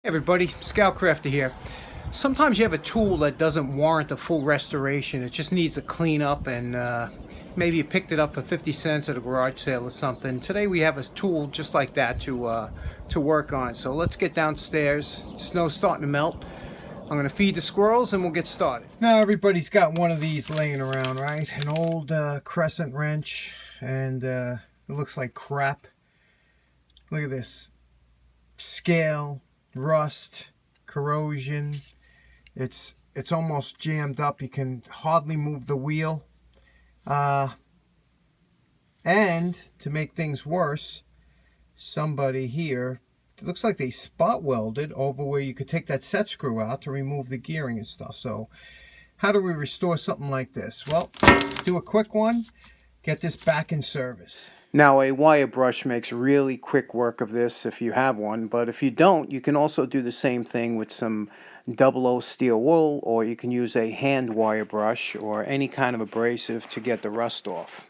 Hey everybody, Scoutcrafter here. Sometimes you have a tool that doesn't warrant a full restoration. It just needs a clean up, and maybe you picked it up for 50 cents at a garage sale or something. Today we have a tool just like that to work on. So let's get downstairs. The snow's starting to melt. I'm going to feed the squirrels and we'll get started. Now everybody's got one of these laying around, right? An old crescent wrench, and it looks like crap. Look at this. Scale, rust, corrosion. It's almost jammed up. You can hardly move the wheel. And to make things worse, somebody here, it looks like they spot welded over where you could take that set screw out to remove the gearing and stuff. So how do we restore something like this? Well, do a quick one, get this back in service. Now, a wire brush makes really quick work of this if you have one, but if you don't, you can also do the same thing with some 00 steel wool, or you can use a hand wire brush or any kind of abrasive to get the rust off.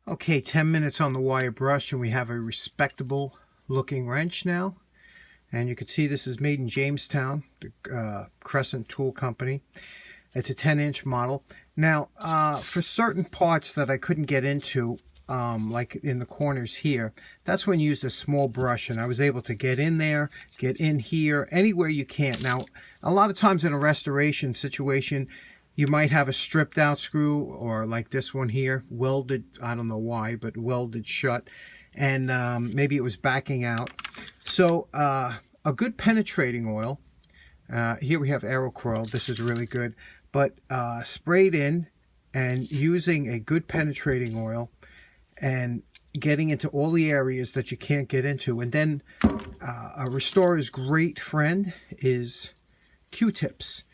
Okay, 10 minutes on the wire brush and we have a respectable looking wrench now. And you can see this is made in Jamestown, the Crescent Tool Company. It's a 10-inch model. Now, for certain parts that I couldn't get into, like in the corners here, that's when you used a small brush, and I was able to get in there, get in here, anywhere you can. Now, a lot of times in a restoration situation, you might have a stripped out screw, or like this one here, welded, I don't know why, but welded shut, and maybe it was backing out. So a good penetrating oil, here we have Aerocroil, this is really good, but sprayed in and using a good penetrating oil and getting into all the areas that you can't get into. And then a restorer's great friend is Q-tips.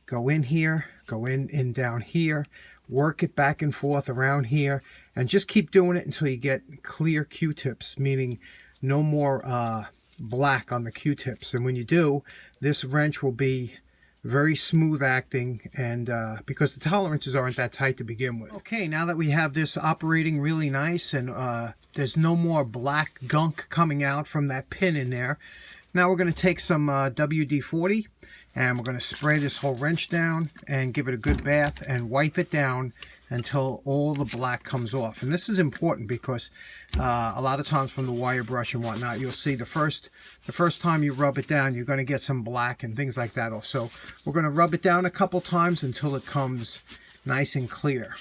Go in here, go in down here, work it back and forth around here, and just keep doing it until you get clear Q-tips, meaning no more black on the Q-tips. And when you do, this wrench will be very smooth acting, and because the tolerances aren't that tight to begin with. Okay, now that we have this operating really nice, and there's no more black gunk coming out from that pin in there, now we're going to take some WD-40 and we're going to spray this whole wrench down and give it a good bath and wipe it down until all the black comes off. And this is important because a lot of times from the wire brush and whatnot, you'll see the first time you rub it down, you're going to get some black and things like that. So we're going to rub it down a couple times until it comes nice and clear.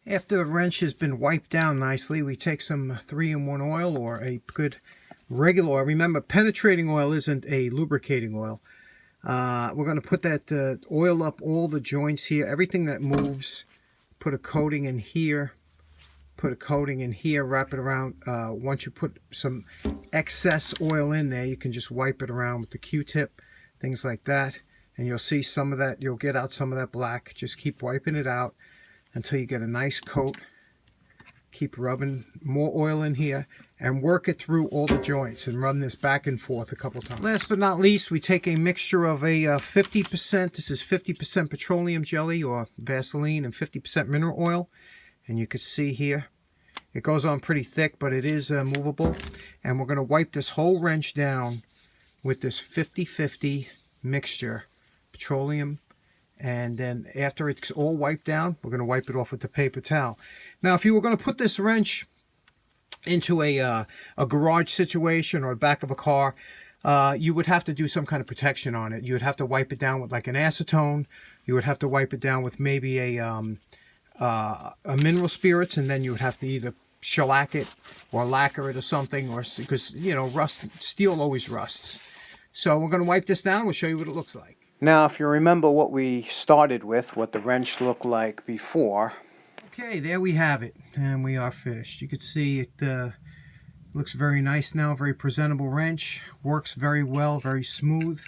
After the wrench has been wiped down nicely, we take some 3-in-1 oil or a good regular oil. Remember, penetrating oil isn't a lubricating oil. We're going to put that oil up all the joints here, everything that moves. Put a coating in here, put a coating in here, wrap it around. Once you put some excess oil in there, you can just wipe it around with the Q-tip, things like that. And you'll see some of that, you'll get out some of that black. Just keep wiping it out until you get a nice coat. Keep rubbing more oil in here and work it through all the joints and run this back and forth a couple times. Last but not least, we take a mixture of a 50%, this is 50% petroleum jelly or Vaseline and 50% mineral oil. And you can see here, it goes on pretty thick, but it is movable. And we're going to wipe this whole wrench down with this 50-50 mixture, petroleum. And then after it's all wiped down, we're going to wipe it off with the paper towel. Now, if you were going to put this wrench into a garage situation or back of a car, you would have to do some kind of protection on it. You would have to wipe it down with like an acetone. You would have to wipe it down with maybe a mineral spirits, and then you would have to either shellac it or lacquer it or something, or because, you know, steel always rusts. So we're going to wipe this down. We'll show you what it looks like. Now, if you remember what we started with, what the wrench looked like before. Okay, there we have it, and we are finished. You can see it looks very nice now, very presentable wrench. Works very well, very smooth.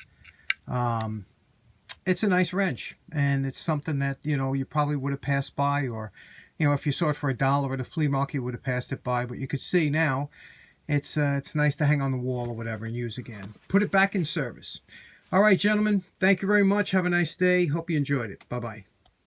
It's a nice wrench, and it's something that, you know, you probably would have passed by, or, you know, if you saw it for $1 at a flea market, you would have passed it by. But you could see now, it's nice to hang on the wall or whatever and use again. Put it back in service. All right, gentlemen, thank you very much. Have a nice day. Hope you enjoyed it. Bye-bye.